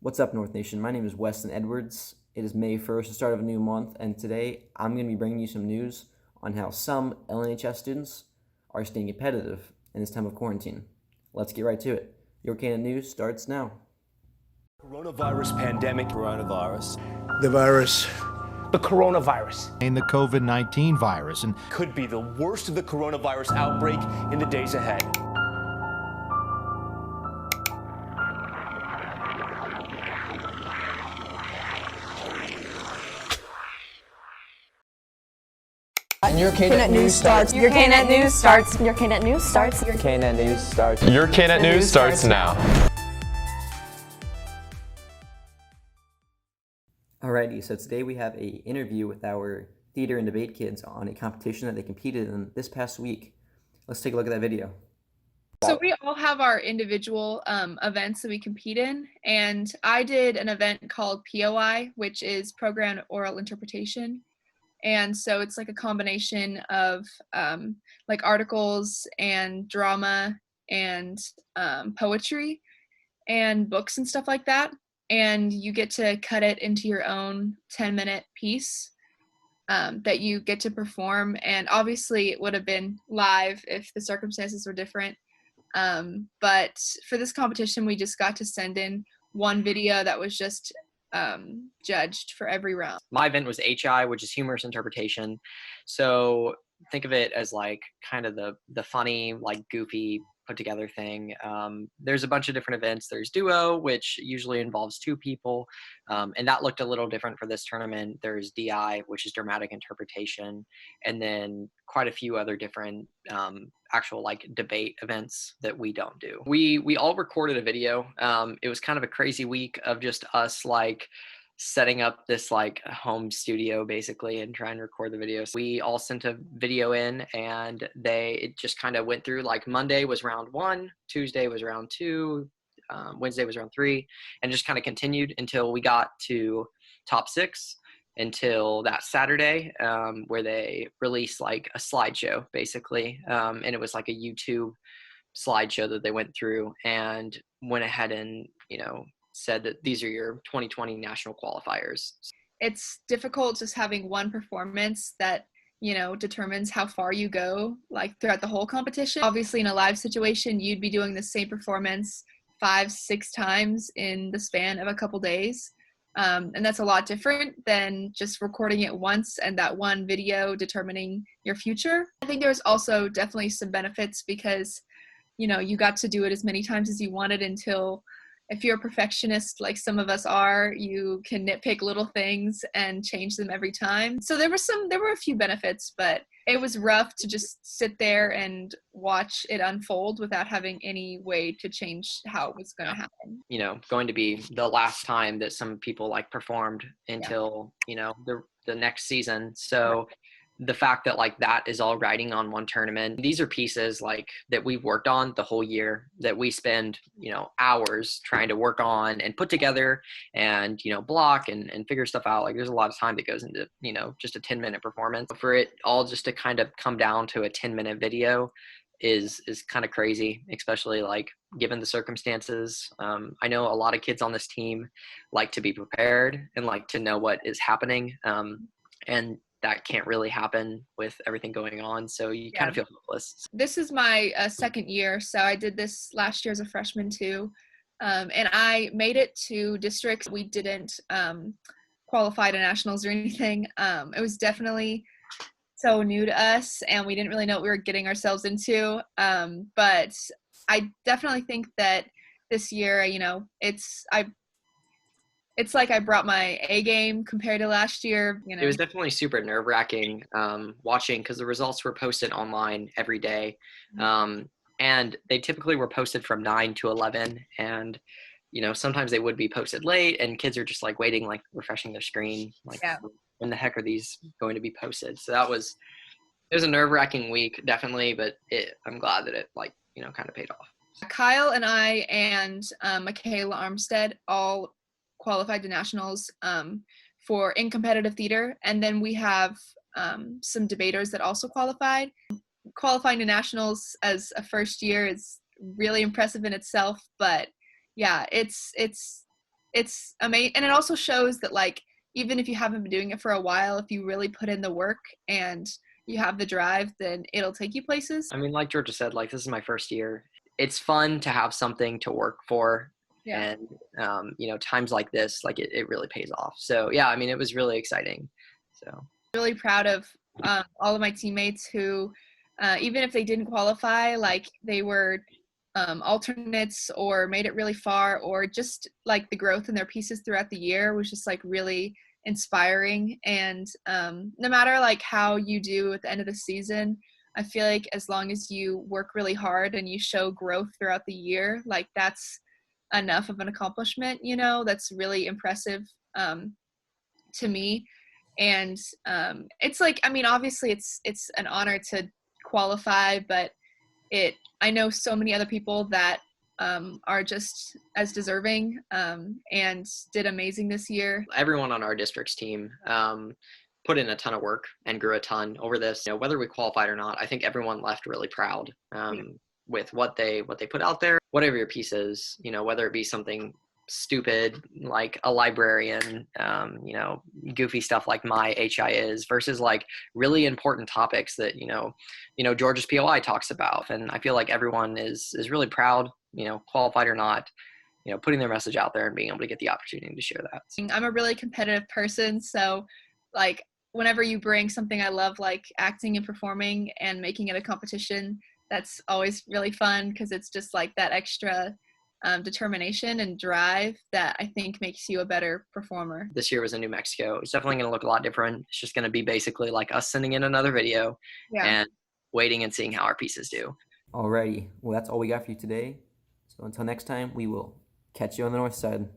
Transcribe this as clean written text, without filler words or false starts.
What's up, North Nation? My name is Weston Edwards. It is May 1st, the start of a new month, and today I'm going to be bringing you some news on how some LNHS students are staying competitive in this time of quarantine. Let's get right to it. Your KNET News starts now. Coronavirus pandemic. Coronavirus. The virus. The coronavirus. And the COVID-19 virus. And could be the worst of the coronavirus outbreak in the days ahead. And your KNET News starts. Your KNET News starts. Your KNET News starts. Your KNET News starts. Your KNET News starts now. Alrighty, so today we have an interview with our theater and debate kids on a competition that they competed in this past week. Let's take a look at that video. So we all have our individual events that we compete in, and I did an event called POI, which is Programmed Oral Interpretation. And so it's like a combination of like articles and drama and poetry and books and stuff like that. And you get to cut it into your own 10-minute piece that you get to perform. And obviously it would have been live if the circumstances were different. But for this competition, we just got to send in one video that was just judged for every round. My event was HI, which is humorous interpretation. So think of it as like kind of the funny, like goofy put together thing. There's a bunch of different events. There's duo, which usually involves two people. And that looked a little different for this tournament. There's DI, which is dramatic interpretation. And then quite a few other different actual like debate events that we don't do. We all recorded a video. It was kind of a crazy week of just us like setting up this like home studio basically and trying to record the videos. We all sent a video in and it just kind of went through. Like Monday was round 1, Tuesday was round 2, Wednesday was round 3, and just kind of continued until we got to top 6, until that Saturday where they released like a slideshow basically. And it was like a YouTube slideshow that they went through and went ahead and, said that these are your 2020 national qualifiers. It's difficult just having one performance that, determines how far you go, like throughout the whole competition. Obviously in a live situation, you'd be doing the same performance 5-6 times in the span of a couple days. And that's a lot different than just recording it once and that one video determining your future. I think there's also definitely some benefits because, you got to do it as many times as you wanted until, if you're a perfectionist like some of us are, you can nitpick little things and change them every time. So there were a few benefits, but it was rough to just sit there and watch it unfold without having any way to change how it was going to happen. Going to be the last time that some people like performed until, the next season. So the fact that like that is all riding on one tournament, these are pieces like that we've worked on the whole year, that we spend hours trying to work on and put together and block and figure stuff out. Like there's a lot of time that goes into just a 10-minute performance. For it all just to kind of come down to a 10-minute video is kind of crazy, especially like given the circumstances. I know a lot of kids on this team like to be prepared and like to know what is happening, and that can't really happen with everything going on. So you kind of feel hopeless. This is my second year. So I did this last year as a freshman too. And I made it to districts. We didn't qualify to nationals or anything. It was definitely so new to us and we didn't really know what we were getting ourselves into. But I definitely think that this year, it's like I brought my A game compared to last year. It was definitely super nerve-wracking watching because the results were posted online every day. And they typically were posted from 9 to 11. And, sometimes they would be posted late and kids are just like waiting, like refreshing their screen. Like, when the heck are these going to be posted? So it was a nerve-wracking week, definitely. But I'm glad that it kind of paid off. Kyle and I and Michaela Armstead all qualified to nationals for in competitive theater, and then we have some debaters that also qualified. Qualifying to nationals as a first year is really impressive in itself, but yeah, it's it's amazing. And it also shows that, like, even if you haven't been doing it for a while, if you really put in the work and you have the drive, then it'll take you places. I mean, like Georgia said, like, this is my first year. It's fun to have something to work for. Yeah. And, you know, times like this, like, it really pays off. So, yeah, I mean, it was really exciting. So Really proud of all of my teammates who, even if they didn't qualify, like, they were alternates or made it really far, or just like the growth in their pieces throughout the year was just like really inspiring. And no matter like how you do at the end of the season, I feel like as long as you work really hard and you show growth throughout the year, like, that's enough of an accomplishment, you know. That's really impressive to me. And it's like, I mean, obviously it's an honor to qualify, but I know so many other people that are just as deserving and did amazing this year. everyone on our district's team put in a ton of work and grew a ton over this. You know, whether we qualified or not, I think everyone left really proud with what they put out there. Whatever your piece is, you know, whether it be something stupid like a librarian, you know, goofy stuff like my HI is, versus like really important topics that, you know, Georgia's POI talks about. And I feel like everyone is really proud, you know, qualified or not, you know, putting their message out there and being able to get the opportunity to share that. I'm a really competitive person, so like whenever you bring something I love, like acting and performing, and making it a competition, that's always really fun, because it's just like that extra determination and drive that I think makes you a better performer. This year was in New Mexico. It's definitely going to look a lot different. It's just going to be basically like us sending in another video and waiting and seeing how our pieces do. Alrighty, well, that's all we got for you today. So until next time, we will catch you on the north side.